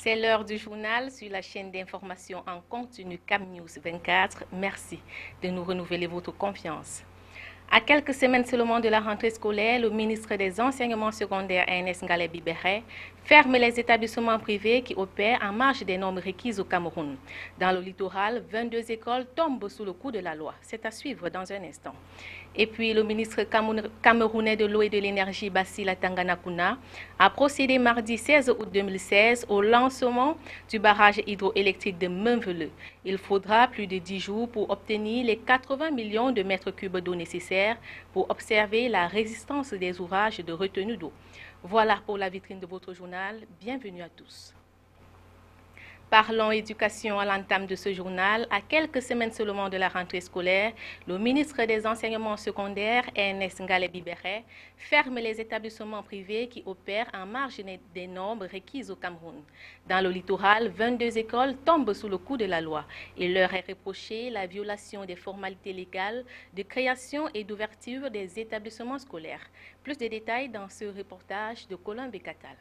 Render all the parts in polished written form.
C'est l'heure du journal sur la chaîne d'information en continu CAM News 24. Merci de nous renouveler votre confiance. À quelques semaines seulement de la rentrée scolaire, le ministre des Enseignements secondaires, Ernest Ngale Bibere, ferme les établissements privés qui opèrent en marge des normes requises au Cameroun. Dans le littoral, 22 écoles tombent sous le coup de la loi. C'est à suivre dans un instant. Et puis, le ministre camerounais de l'eau et de l'énergie, Bassila Tanganakuna, a procédé mardi 16 août 2016 au lancement du barrage hydroélectrique de Menveleu. Il faudra plus de 10 jours pour obtenir les 80 millions de mètres cubes d'eau nécessaires pour observer la résistance des ouvrages de retenue d'eau. Voilà pour la vitrine de votre journal. Bienvenue à tous. Parlons éducation à l'entame de ce journal. À quelques semaines seulement de la rentrée scolaire, le ministre des Enseignements secondaires, Ernest Ngale Bibere, ferme les établissements privés qui opèrent en marge des normes requises au Cameroun. Dans le littoral, 22 écoles tombent sous le coup de la loi. Il leur est reproché la violation des formalités légales de création et d'ouverture des établissements scolaires. Plus de détails dans ce reportage de Colin Bekatal.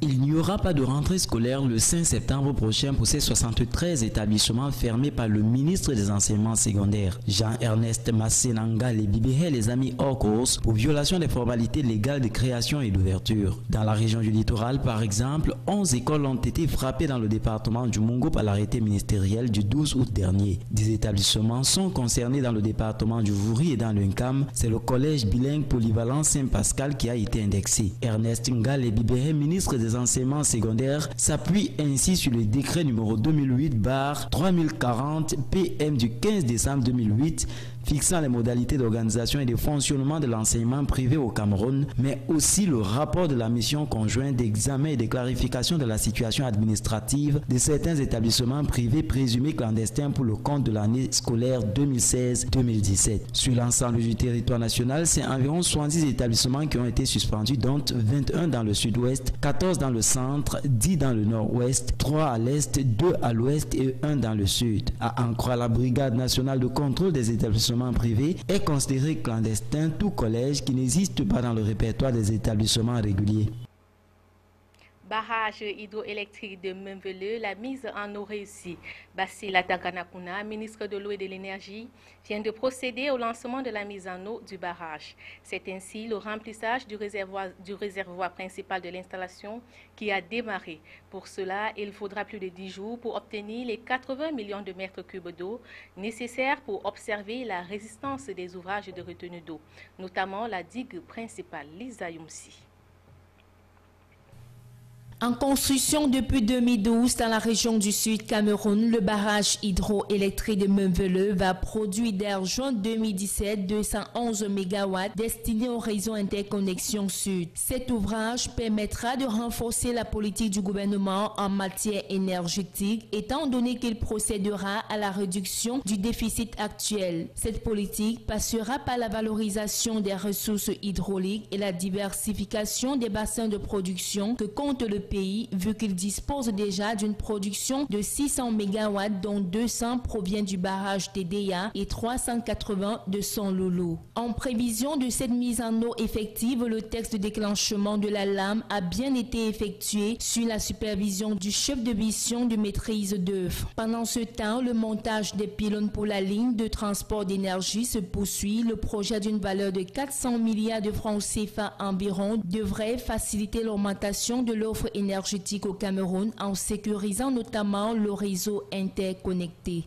Il n'y aura pas de rentrée scolaire le 5 septembre prochain pour ces 73 établissements fermés par le ministre des Enseignements secondaires. Jean-Ernest Ngale Bibere les a mis hors course pour violation des formalités légales de création et d'ouverture. Dans la région du littoral, par exemple, 11 écoles ont été frappées dans le département du Mungo par l'arrêté ministériel du 12 août dernier. 10 établissements sont concernés dans le département du Vouri et dans le Nkam. C'est le collège bilingue polyvalent Saint-Pascal qui a été indexé. Ernest Ngale Bibere, ministre des Enseignements secondaires, s'appuie ainsi sur le décret numéro 2008/3040 PM du 15 décembre 2008 fixant les modalités d'organisation et de fonctionnement de l'enseignement privé au Cameroun, mais aussi le rapport de la mission conjointe d'examen et de clarification de la situation administrative de certains établissements privés présumés clandestins pour le compte de l'année scolaire 2016-2017. Sur l'ensemble du territoire national, c'est environ 70 établissements qui ont été suspendus, dont 21 dans le sud-ouest, 14 dans le centre, 10 dans le nord-ouest, 3 à l'est, 2 à l'ouest et 1 dans le sud. À en croire la Brigade nationale de contrôle des établissements privés, est considéré clandestin tout collège qui n'existe pas dans le répertoire des établissements réguliers. Barrage hydroélectrique de Menveleu, la mise en eau réussie. Bassila Tanganakuna, ministre de l'eau et de l'énergie, vient de procéder au lancement de la mise en eau du barrage. C'est ainsi le remplissage du réservoir principal de l'installation qui a démarré. Pour cela, il faudra plus de 10 jours pour obtenir les 80 millions de mètres cubes d'eau nécessaires pour observer la résistance des ouvrages de retenue d'eau, notamment la digue principale, Lisa Youmsi. En construction depuis 2012 dans la région du Sud Cameroun, le barrage hydroélectrique de Menveleu va produire dès juin 2017 211 MW destinés au réseau Interconnexion Sud. Cet ouvrage permettra de renforcer la politique du gouvernement en matière énergétique, étant donné qu'il procédera à la réduction du déficit actuel. Cette politique passera par la valorisation des ressources hydrauliques et la diversification des bassins de production que compte le pays, vu qu'il dispose déjà d'une production de 600 MW dont 200 provient du barrage TDA et 380 de son Loulou. En prévision de cette mise en eau effective, le texte de déclenchement de la lame a bien été effectué sur la supervision du chef de mission de maîtrise d'œuvre. Pendant ce temps, le montage des pylônes pour la ligne de transport d'énergie se poursuit. Le projet d'une valeur de 400 milliards de francs CFA environ devrait faciliter l'augmentation de l'offre énergétique au Cameroun en sécurisant notamment le réseau interconnecté.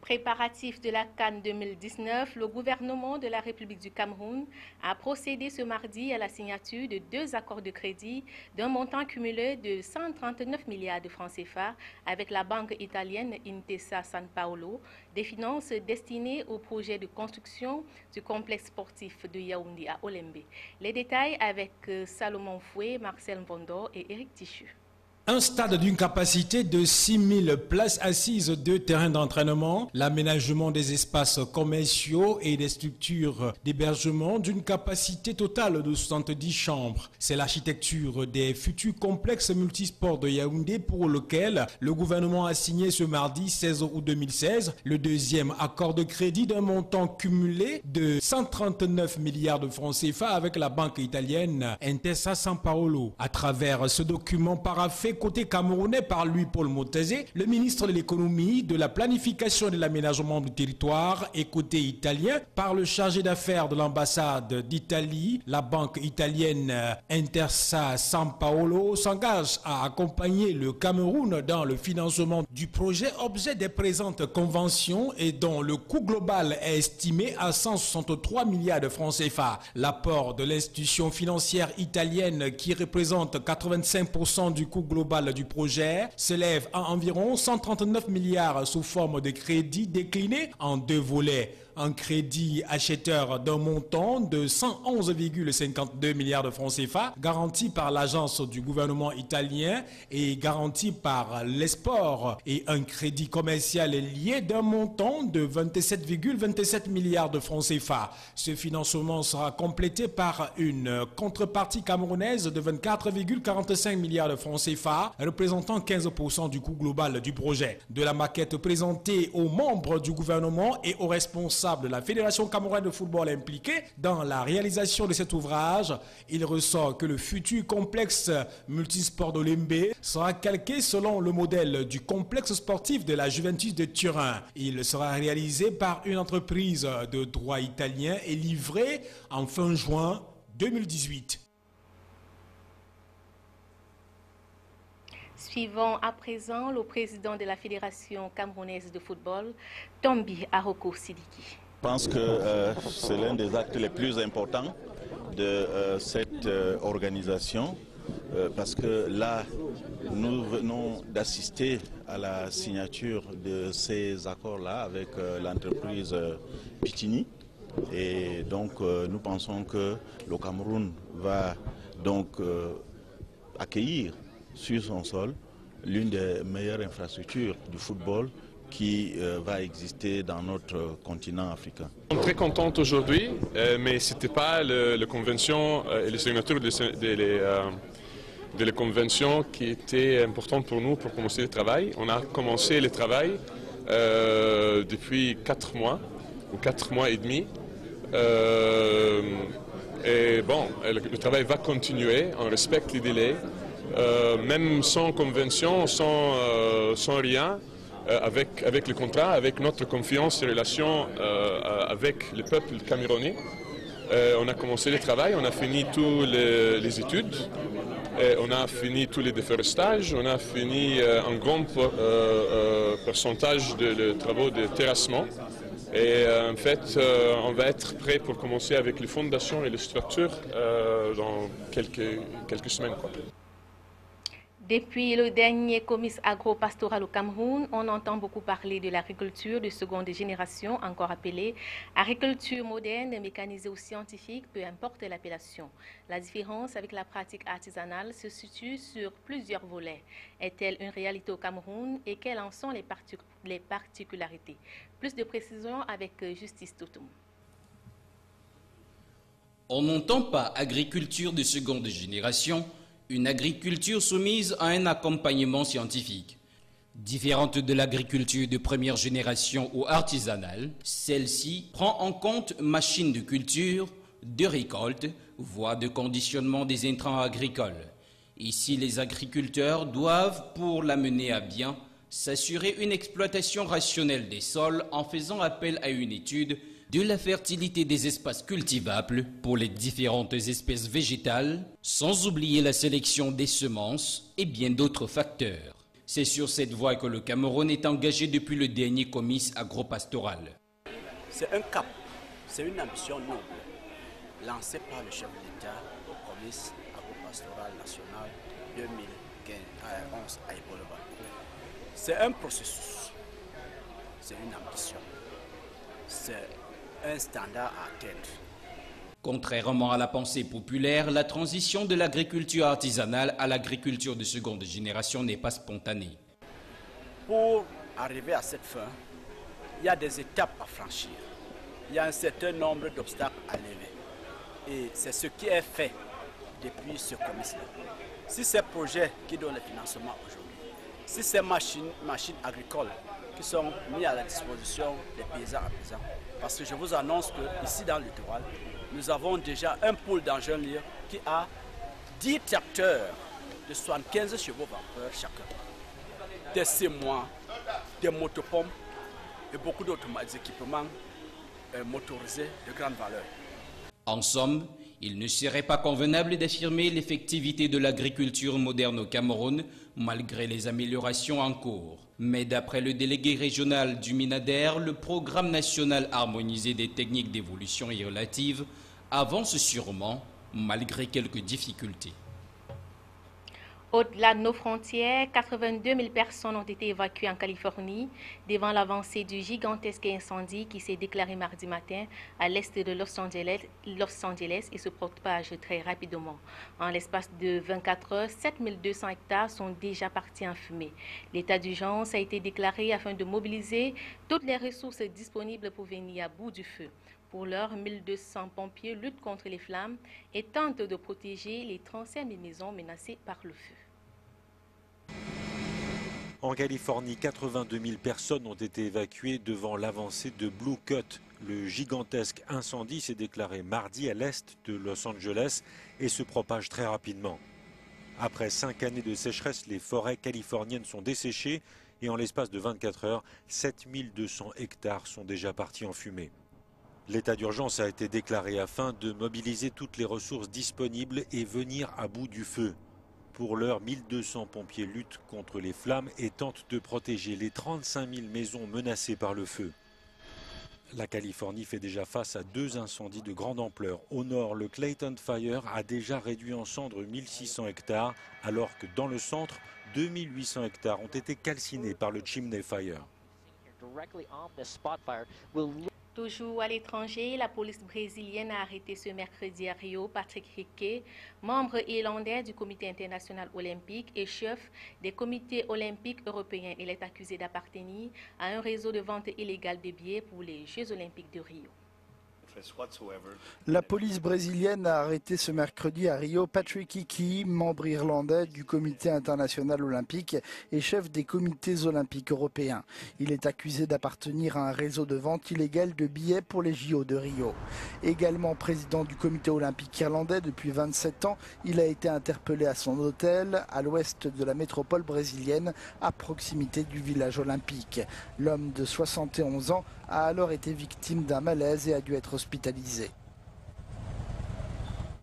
Préparatif de la CAN 2019, le gouvernement de la République du Cameroun a procédé ce mardi à la signature de 2 accords de crédit d'un montant cumulé de 139 milliards de francs CFA avec la banque italienne Intesa San Paolo, des finances destinées au projet de construction du complexe sportif de Yaoundé à Olembe. Les détails avec Salomon Foué, Marcel Mvondo et Éric Tichu. Un stade d'une capacité de 6000 places assises, 2 terrains d'entraînement, l'aménagement des espaces commerciaux et des structures d'hébergement d'une capacité totale de 70 chambres. C'est l'architecture des futurs complexes multisports de Yaoundé pour lequel le gouvernement a signé ce mardi 16 août 2016 le deuxième accord de crédit d'un montant cumulé de 139 milliards de francs CFA avec la banque italienne Intesa Sanpaolo. À travers ce document paraphé côté camerounais par Louis-Paul Motazé, le ministre de l'économie, de la planification et de l'aménagement du territoire, et côté italien par le chargé d'affaires de l'ambassade d'Italie, la banque italienne Intesa Sanpaolo s'engage à accompagner le Cameroun dans le financement du projet objet des présentes conventions et dont le coût global est estimé à 163 milliards de francs CFA. L'apport de l'institution financière italienne qui représente 85% du coût global du projet s'élève à environ 139 milliards sous forme de crédit décliné en 2 volets. Un crédit acheteur d'un montant de 111,52 milliards de francs CFA garanti par l'agence du gouvernement italien et garanti par l'Export, et un crédit commercial lié d'un montant de 27,27 milliards de francs CFA. Ce financement sera complété par une contrepartie camerounaise de 24,45 milliards de francs CFA représentant 15% du coût global du projet. De la maquette présentée aux membres du gouvernement et aux responsables de la Fédération camerounaise de football impliquée dans la réalisation de cet ouvrage, il ressort que le futur complexe multisport de Lembe sera calqué selon le modèle du complexe sportif de la Juventus de Turin. Il sera réalisé par une entreprise de droit italien et livré en fin juin 2018. Suivons à présent le président de la Fédération camerounaise de football, Tombi Aroko Sidiki. Je pense que c'est l'un des actes les plus importants de cette organisation parce que là, nous venons d'assister à la signature de ces accords-là avec l'entreprise Pitini. Et donc, nous pensons que le Cameroun va donc accueillir sur son sol l'une des meilleures infrastructures du football qui va exister dans notre continent africain. On est très contents aujourd'hui, mais ce n'était pas la convention et les signatures de la convention qui étaient importantes pour nous pour commencer le travail. On a commencé le travail depuis 4 mois ou 4 mois et demi. Et bon, le travail va continuer, on respecte les délais. Même sans convention, sans rien, avec le contrat, avec notre confiance et relation avec le peuple camerounais. On a commencé le travail, on a fini toutes les études, on a fini tous les déforestages, on a fini un grand pourcentage de travaux de terrassement. Et en fait, on va être prêt pour commencer avec les fondations et les structures dans quelques semaines, quoi. Depuis le dernier comice agro-pastoral au Cameroun, on entend beaucoup parler de l'agriculture de seconde génération, encore appelée agriculture moderne, mécanisée ou scientifique, peu importe l'appellation. La différence avec la pratique artisanale se situe sur plusieurs volets. Est-elle une réalité au Cameroun et quelles en sont les particularités? Plus de précisions avec Justice Toutoum. On n'entend pas agriculture de seconde génération, une agriculture soumise à un accompagnement scientifique. Différente de l'agriculture de première génération ou artisanale, celle-ci prend en compte machines de culture, de récolte, voies de conditionnement des intrants agricoles. Ici, les agriculteurs doivent, pour la mener à bien, s'assurer une exploitation rationnelle des sols en faisant appel à une étude de la fertilité des espaces cultivables pour les différentes espèces végétales, sans oublier la sélection des semences et bien d'autres facteurs. C'est sur cette voie que le Cameroun est engagé depuis le dernier comice agro-pastoral. C'est un cap, c'est une ambition noble, lancée par le chef d'État au comice agro-pastoral national 2011 à Ibolova. C'est un processus, c'est une ambition, c'est un standard à atteindre. Contrairement à la pensée populaire, la transition de l'agriculture artisanale à l'agriculture de seconde génération n'est pas spontanée. Pour arriver à cette fin, il y a des étapes à franchir. Il y a un certain nombre d'obstacles à lever. Et c'est ce qui est fait depuis ce comice-là. Si ces projets qui donnent le financement aujourd'hui, si ces machines agricoles qui sont mises à la disposition des paysans artisans, parce que je vous annonce qu'ici dans le littoral, nous avons déjà un pool d'engins libres qui a 10 tracteurs de 75 chevaux vapeur chacun, des semoirs, des motopompes et beaucoup d'autres équipements motorisés de grande valeur. En somme, il ne serait pas convenable d'affirmer l'effectivité de l'agriculture moderne au Cameroun, malgré les améliorations en cours. Mais d'après le délégué régional du Minader, le programme national harmonisé des techniques d'évolution irrelative avance sûrement, malgré quelques difficultés. Au-delà de nos frontières, 82 000 personnes ont été évacuées en Californie devant l'avancée du gigantesque incendie qui s'est déclaré mardi matin à l'est de Los Angeles et se propage très rapidement. En l'espace de 24 heures, 7 200 hectares sont déjà partis en fumée. L'état d'urgence a été déclaré afin de mobiliser toutes les ressources disponibles pour venir à bout du feu. Pour l'heure, 1200 pompiers luttent contre les flammes et tentent de protéger les 35 000 maisons menacées par le feu. En Californie, 82 000 personnes ont été évacuées devant l'avancée de Blue Cut. Le gigantesque incendie s'est déclaré mardi à l'est de Los Angeles et se propage très rapidement. Après 5 années de sécheresse, les forêts californiennes sont desséchées et en l'espace de 24 heures, 7 200 hectares sont déjà partis en fumée. L'état d'urgence a été déclaré afin de mobiliser toutes les ressources disponibles et venir à bout du feu. Pour l'heure, 1200 pompiers luttent contre les flammes et tentent de protéger les 35 000 maisons menacées par le feu. La Californie fait déjà face à 2 incendies de grande ampleur. Au nord, le Clayton Fire a déjà réduit en cendres 1600 hectares, alors que dans le centre, 2800 hectares ont été calcinés par le Chimney Fire. Toujours à l'étranger, la police brésilienne a arrêté ce mercredi à Rio Patrick Riquet, membre irlandais du Comité international olympique et chef des comités olympiques européens. Il est accusé d'appartenir à un réseau de vente illégale de billets pour les Jeux olympiques de Rio. La police brésilienne a arrêté ce mercredi à Rio Patrick Hickey, membre irlandais du Comité international olympique et chef des comités olympiques européens. Il est accusé d'appartenir à un réseau de vente illégale de billets pour les JO de Rio. Également président du Comité olympique irlandais depuis 27 ans, il a été interpellé à son hôtel à l'ouest de la métropole brésilienne, à proximité du village olympique. L'homme de 71 ans a alors été victime d'un malaise et a dû être hospitalisé.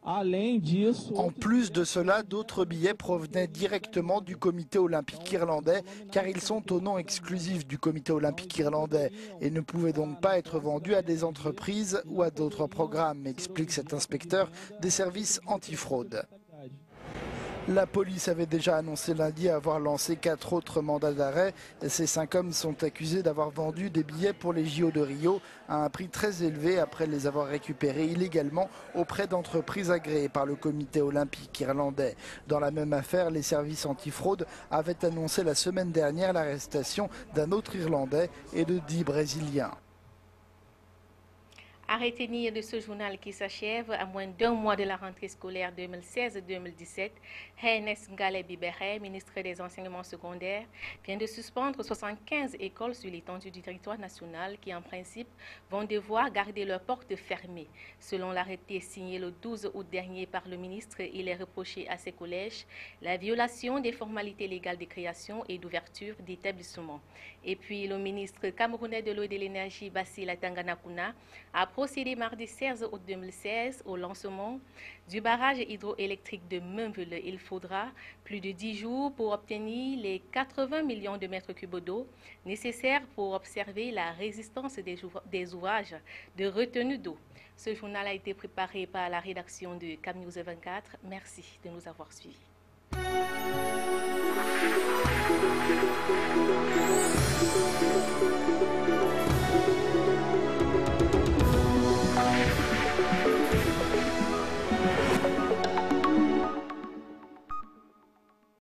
En plus de cela, d'autres billets provenaient directement du comité olympique irlandais car ils sont au nom exclusif du comité olympique irlandais et ne pouvaient donc pas être vendus à des entreprises ou à d'autres programmes, explique cet inspecteur des services antifraude. La police avait déjà annoncé lundi avoir lancé 4 autres mandats d'arrêt. Ces 5 hommes sont accusés d'avoir vendu des billets pour les JO de Rio à un prix très élevé après les avoir récupérés illégalement auprès d'entreprises agréées par le comité olympique irlandais. Dans la même affaire, les services antifraude avaient annoncé la semaine dernière l'arrestation d'un autre Irlandais et de 10 Brésiliens. À retenir de ce journal qui s'achève à moins d'un mois de la rentrée scolaire 2016-2017, Ernest Ngalé-Bibéré, ministre des Enseignements secondaires, vient de suspendre 75 écoles sur l'étendue du territoire national qui, en principe, vont devoir garder leurs portes fermées. Selon l'arrêté signé le 12 août dernier par le ministre, il est reproché à ces collèges la violation des formalités légales de création et d'ouverture d'établissements. Et puis, le ministre camerounais de l'eau et de l'énergie, Basila Tanganakuna, a procédé mardi 16 août 2016 au lancement du barrage hydroélectrique de Meunville. Il faudra plus de 10 jours pour obtenir les 80 millions de mètres cubes d'eau nécessaires pour observer la résistance des ouvrages de retenue d'eau. Ce journal a été préparé par la rédaction de CamNews 24. Merci de nous avoir suivis.